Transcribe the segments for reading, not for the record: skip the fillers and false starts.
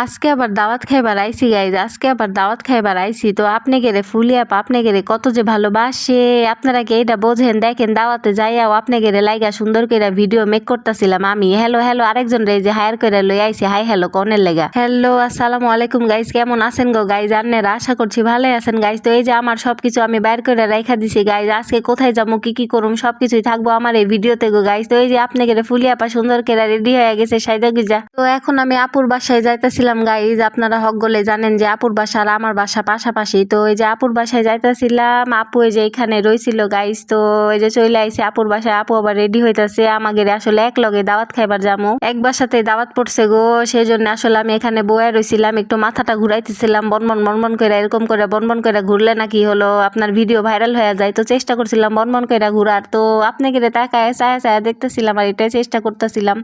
আজকে আবার দাওয়াত খাইবার আইছি গাইজ, আজকে আবার দাওয়াত খাইবার আইছি। তো আপনি গেলে ফুলিয়া আপনি গেলে কত যে ভালোবাসে, আপনারা কি এইটা বোঝেন? দেখেন দাওয়াতে যাইয়াও আপনি গেলে লাইগা সুন্দর করে ভিডিও মেক করতেছিলাম আমি। হ্যালো হ্যালো আরেকজন রে যে হায়ার করে লই আইছি, হাই হ্যালো কনের লেগা। হ্যালো আসসালামু আলাইকুম গাইজ, কেমন আছেন গো গাইজ? আপনারা আশা করছি ভালোই আছেন গাইজ। তো এই যে আমার সবকিছু আমি বাইর করে রাইখা দিছি গাইজ। আজকে কোথায় যাবো কি কি করুম সবকিছুই থাকবো আমার এই ভিডিওতে গো গাইজ। তো এই যে আপনি গেলে ফুলিয়া সুন্দর করে রেডি হয়ে গেছে সাইদা গুজা। তো এখন আমি আপুর বাসায় যাইতেছিলাম গাইজ। আপনারা হক গলে জানেন যে আপুর বাসা আর আমার বাসা পাশাপাশি। তো এই যে আপুর বাসায় যাইতেছিলাম, আপু এই যে এখানে রইছিল গাইজ। তো এই যে চলে আইছে আপুর বাসায়, আপু আবার রেডি হইতাছে আমাদের আসলে এক লগে দাওয়াত খাইবার যামু, এক বাসাতে দাওয়াত পড়ছে গো। সেই জন্য আসলে আমি এখানে বয়ে রইছিলাম, একটু মাথাটা ঘুরাইতেছিলাম বনবন বনবন করে, এরকম করে বনবন করে ঘুরলে নাকি হলো আপনার ভিডিও ভাইরাল হয়ে যায়। তো চেষ্টা করছিলাম বনবন করে ঘুরার। তো আপনি গেলে তাকায় চায়া চায়া দেখতেছিলাম আর এটাই চেষ্টা করতেছিলাম।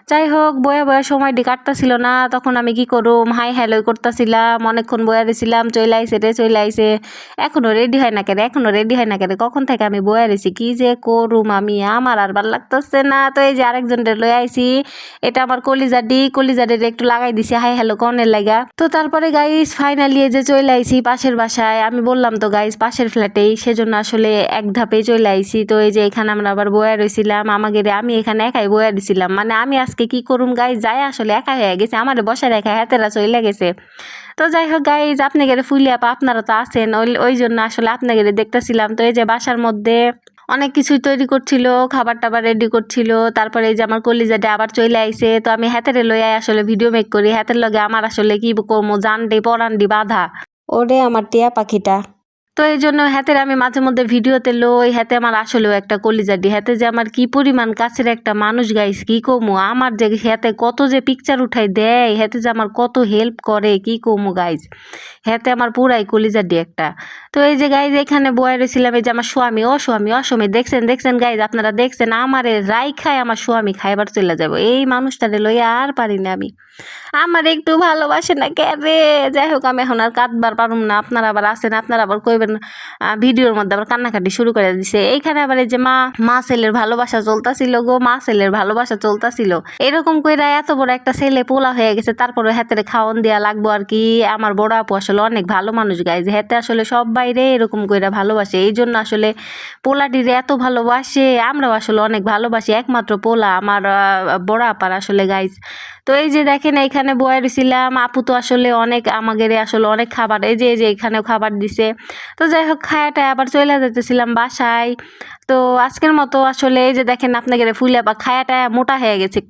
যাই হোক বয়ে বয়ে সময়টি কাটতেছিল না, তখন আমি কি করুম হাই হ্যালো করতেছিলাম, অনেকক্ষণ বয়ে রয়েছিলাম। চলে আইসে রে চলে আইসে, এখনো রেডি হয় না কেন, এখনো রেডি হয় না কেন, কখন থেকে আমি বয়ে রয়েছি, কি যে করুম আমি, আমার আর ভাল লাগতেছে না। তো এই যে আরেকজন লই আইসি, এটা আমার কলিজাডি একটু লাগাই দিছি হাই হ্যালো কনের লাগা। তো তারপরে গাইস ফাইনালি যে চলে আইসি পাশের বাসায়, আমি বললাম তো গাইস পাশের ফ্ল্যাটেই, সেজন্য আসলে এক ধাপেই চলে আইসি। তো এই যে এখানে আমরা আবার বয়ে রয়েছিলাম, আমি এখানে একাই বয়ে দিছিলাম, মানে আমি আজকে কি করুম গাইজ, যাই আসলে একা হয়ে গেছে, আমার বসে রেখা হাতেরা চলে গেছে। তো যাই হোক গাইজ আপনি গেলে ফুলিয়া আপনারা তো আছেন, ওই জন্য আসলে আপনি গেলে দেখতেছিলাম। তো এই যে বাসার মধ্যে অনেক কিছুই তৈরি করছিল, খাবার টাবার রেডি করছিল। তারপরে এই যে আমার কলিজাটা আবার চলে আইছে। তো আমি হাতের লইয়াই আসলে ভিডিও মেক করি, হাতের লগে আমার আসলে কি কমো জানডি পরান্ডি বাধা ওরে আমার টিয়া পাখিটা। তো এই জন্য হাতের আমি মাঝে মধ্যে ভিডিওতে লই, হাতে আমার আসলেও একটা কলিজাডি, হাতে যে আমার কি পরিমাণ কাছের একটা মানুষ গাইস, কি কমু, আমার যে হাতে কত যে পিকচার উঠাই দেয়, হাতে যে আমার কত হেল্প করে, কি কমু গাইজ, হাতে আমার পুরাই কলিজাডি একটা। তো এই যে গাইজ এখানে বয়ে রয়েছিলাম, এই যে আমার স্বামী দেখছেন গাইজ, আপনারা দেখছেন আমারে রাই খায়, আমার স্বামী খাইবার চলে যাব, এই মানুষটারে লইয়া আর পারি না আমি, আমার একটু ভালোবাসে না কে রে। যাই হোক আমি এখন আর কাঁদবার পারুম না, আপনারা আবার আসেন, আপনারা আবার কইবেন ভিডিওর মধ্যে আবার কান্নাকাটি শুরু করে দিছে। এইখানে আবার এই যে মা ছেলের ভালোবাসা চলতাছিল গো, মা ছেলের ভালোবাসা চলতাছিল, এরকম কইরা এত বড় একটা ছেলে পোলা হয়ে গেছে, তারপরে হাতের খাওয়ান দেওয়া লাগবো আর কি। আমার বড় আপু আসলে অনেক ভালো মানুষ গাইজ, হাতে আসলে সব বাইরে এরকম কইরা ভালোবাসে, এই জন্য আসলে পোলাটিরে এত ভালোবাসে, আমরাও আসলে অনেক ভালোবাসি, একমাত্র পোলা আমার বড় আপার আসলে গাইজ। তো এই যে দেখেন এইখানে বয়ে রয়েছিলাম, আপু তো আসলে অনেক আমাদের আসলে অনেক খাবার, এই যে এখানেও খাবার দিছে। তো যাই হোক খায়াটায় আবার চলে যেতেছিলাম বাসায়। তো আজকের মতো আসলে এই যে দেখেন আপনাদের ফুলে বা খায়াটায় মোটা হয়ে গেছে,